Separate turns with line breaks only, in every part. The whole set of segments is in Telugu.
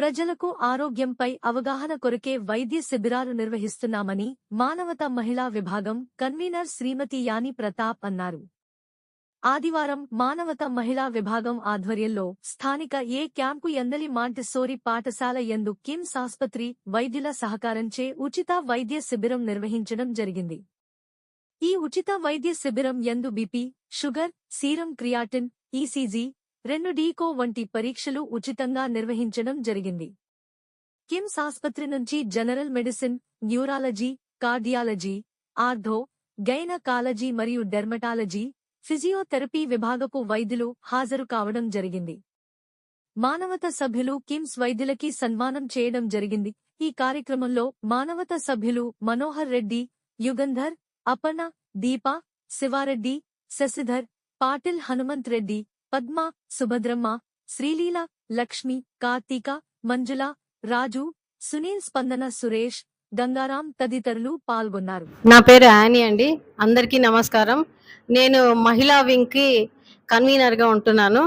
ప్రజలకు ఆరోగ్యంపై అవగాహన కొరకే వైద్య శిబిరాలు నిర్వహిస్తున్నామని మానవతా మహిళా విభాగం కన్వీనర్ శ్రీమతి యాని ప్రతాప్ అన్నారు. ఆదివారం మానవతా మహిళా విభాగం ఆధ్వర్యంలో స్థానిక ఏ క్యాంపు ఎందలి మాంటిస్సోరీ పాఠశాల యందు కిమ్స్ ఆస్పత్రి వైద్యుల సహకారంచే ఉచిత వైద్య శిబిరం నిర్వహించడం జరిగింది. ఈ ఉచిత వైద్య శిబిరం యందు BP, sugar, serum creatinine, ECG, 2D వంటి పరీక్షలు ఉచితంగా నిర్వహించడం జరిగింది. కిమ్స్ ఆస్పత్రి నుంచి general medicine, neurology, cardiology, ortho, gynaecology మరియు డెర్మటాలజీ, ఫిజియోథెరపీ విభాగపు వైద్యులు హాజరు కావడం జరిగింది. మానవతా సభ్యులు కిమ్స్ వైద్యులకి సన్మానం చేయడం జరిగింది. ఈ కార్యక్రమంలో మానవతా సభ్యులు మనోహర్ రెడ్డి, యుగంధర్, అపర్ణ, దీప, శివారెడ్డి, శశిధర్, పాటిల్, హనుమంత్ రెడ్డి, పద్మ, సుభద్రమ్మ, శ్రీలీల, లక్ష్మి, కార్తీక, మంజుల, రాజు, సునీల్, స్పందన, సురేష్, గంగారాం తదితరులు పాల్గొన్నారు.
నా పేరు యానీ అండి. అందరికీ నమస్కారం. నేను మహిళా వింగ్ కి కన్వీనర్ గా ఉంటున్నాను.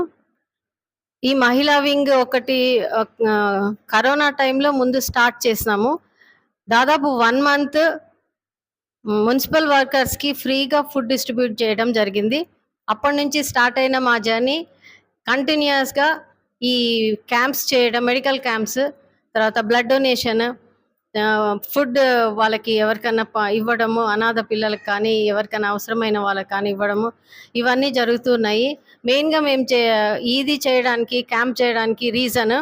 ఈ మహిళా వింగ్ ఒకటి కరోనా టైంలో ముందు స్టార్ట్ చేసినాము. దాదాపు 1 month మున్సిపల్ వర్కర్స్ కి ఫ్రీగా ఫుడ్ డిస్ట్రిబ్యూట్ చేయడం జరిగింది. అప్పటి నుంచి స్టార్ట్ అయిన మా జర్నీ కంటిన్యూస్ గా ఈ క్యాంప్స్ చేయడం, మెడికల్ క్యాంప్స్, తర్వాత బ్లడ్ డొనేషన్, ఫుడ్ వాళ్ళకి ఎవరికైనా ఇవ్వడము, అనాథ పిల్లలకు కానీ ఎవరికైనా అవసరమైన వాళ్ళకి కానీ ఇవ్వడము, ఇవన్నీ జరుగుతున్నాయి. మెయిన్గా మేము ఇది చేయడానికి, క్యాంప్ చేయడానికి రీజన్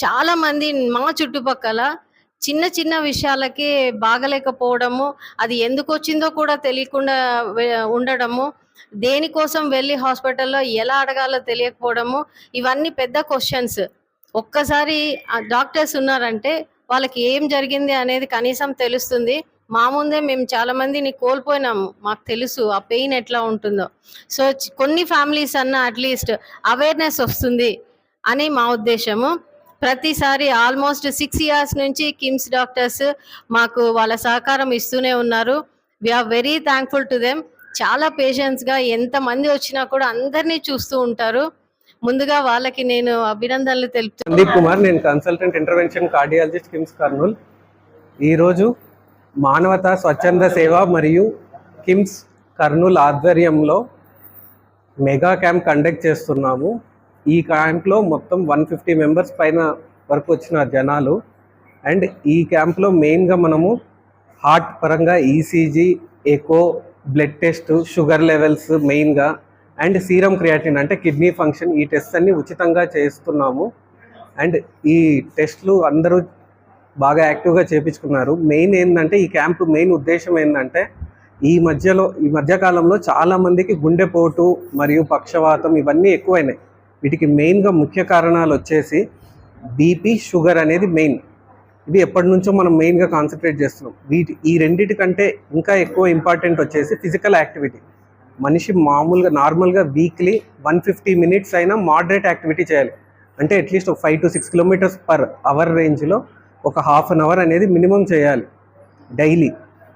చాలామంది మా చుట్టుపక్కల చిన్న చిన్న విషయాలకి బాగలేకపోవడము, అది ఎందుకు వచ్చిందో కూడా తెలియకుండా ఉండడము, దేనికోసం వెళ్ళి హాస్పిటల్లో ఎలా అడగాలో తెలియకపోవడము, ఇవన్నీ పెద్ద క్వశ్చన్స్. ఒక్కసారి డాక్టర్స్ ఉన్నారంటే వాళ్ళకి ఏం జరిగింది అనేది కనీసం తెలుస్తుంది. మా ముందే మేము చాలా మందిని కోల్పోయినాము, మాకు తెలుసు ఆ పెయిన్ ఎట్లా ఉంటుందో. సో కొన్ని ఫ్యామిలీస్ అన్నా అట్లీస్ట్ అవేర్నెస్ వస్తుంది అని మా ఉద్దేశము. ప్రతిసారి ఆల్మోస్ట్ 6 years నుంచి కిమ్స్ డాక్టర్స్ మాకు వాళ్ళ సహకారం ఇస్తూనే ఉన్నారు. We're very thankful to them. చాలా పేషెంట్స్గా ఎంతమంది వచ్చినా కూడా అందరినీ చూస్తూ ఉంటారు. ముందుగా వాళ్ళకి నేను అభినందనలు తెలుపుతున్నాను.
సందీప్ కుమార్, నేను consultant intervention cardiologist KIMS Kurnool. ఈరోజు మానవతా స్వచ్ఛంద సేవ మరియు కిమ్స్ కర్నూల్ ఆధ్వర్యంలో మెగా క్యాంప్ కండక్ట్ చేస్తున్నాము. ఈ క్యాంప్లో మొత్తం 150 members పైన వరకు వచ్చిన జనాలు. అండ్ ఈ క్యాంప్లో మెయిన్గా మనము హార్ట్ పరంగా ECG, echo, blood test, sugar levels మెయిన్గా, అండ్ సీరం క్రియాటిన్ అంటే కిడ్నీ ఫంక్షన్, ఈ టెస్ట్ అన్ని ఉచితంగా చేస్తున్నాము. అండ్ ఈ టెస్ట్లు అందరూ బాగా యాక్టివ్గా చేయించుకున్నారు. మెయిన్ ఏంటంటే ఈ క్యాంపు మెయిన్ ఉద్దేశం ఏంటంటే ఈ మధ్యకాలంలో చాలామందికి గుండెపోటు మరియు పక్షవాతం ఇవన్నీ ఎక్కువైనాయి. వీటికి మెయిన్గా ముఖ్య కారణాలు వచ్చేసి బీపీ, షుగర్ అనేది మెయిన్. ఇవి ఎప్పటి నుంచో మనం మెయిన్గా కాన్సన్ట్రేట్ చేస్తున్నాం. ఈ రెండిటికంటే ఇంకా ఎక్కువ ఇంపార్టెంట్ వచ్చేసి ఫిజికల్ యాక్టివిటీ. మనిషి మామూలుగా నార్మల్గా వీక్లీ 150 minutes అయినా మోడరేట్ యాక్టివిటీ చేయాలి. అంటే అట్లీస్ట్ ఒక 5 to 6 kilometers per hour రేంజ్లో ఒక 1/2 hour అనేది మినిమం చేయాలి డైలీ.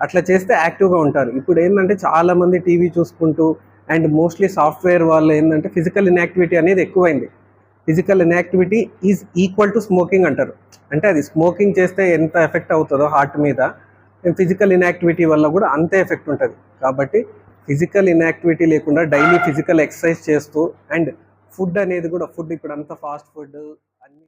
అట్లా చేస్తే యాక్టివ్గా ఉంటారు. ఇప్పుడు ఏంటంటే చాలామంది టీవీ చూసుకుంటూ అండ్ మోస్ట్లీ సాఫ్ట్వేర్ వాళ్ళు ఏంటంటే ఫిజికల్ ఇన్యాక్టివిటీ అనేది ఎక్కువైంది. Physical inactivity is equal to smoking అంటారు. అంటే అది స్మోకింగ్ చేస్తే ఎంత ఎఫెక్ట్ అవుతుందో హార్ట్ మీద, ఫిజికల్ ఇన్యాక్టివిటీ వల్ల కూడా అంతే ఎఫెక్ట్ ఉంటుంది. కాబట్టి ఫిజికల్ ఇన్యాక్టివిటీ లేకుండా డైలీ ఫిజికల్ ఎక్సర్సైజ్ చేస్తూ, అండ్ ఫుడ్ అనేది కూడా, ఫుడ్ ఇప్పుడు అంతా ఫాస్ట్ ఫుడ్ అన్ని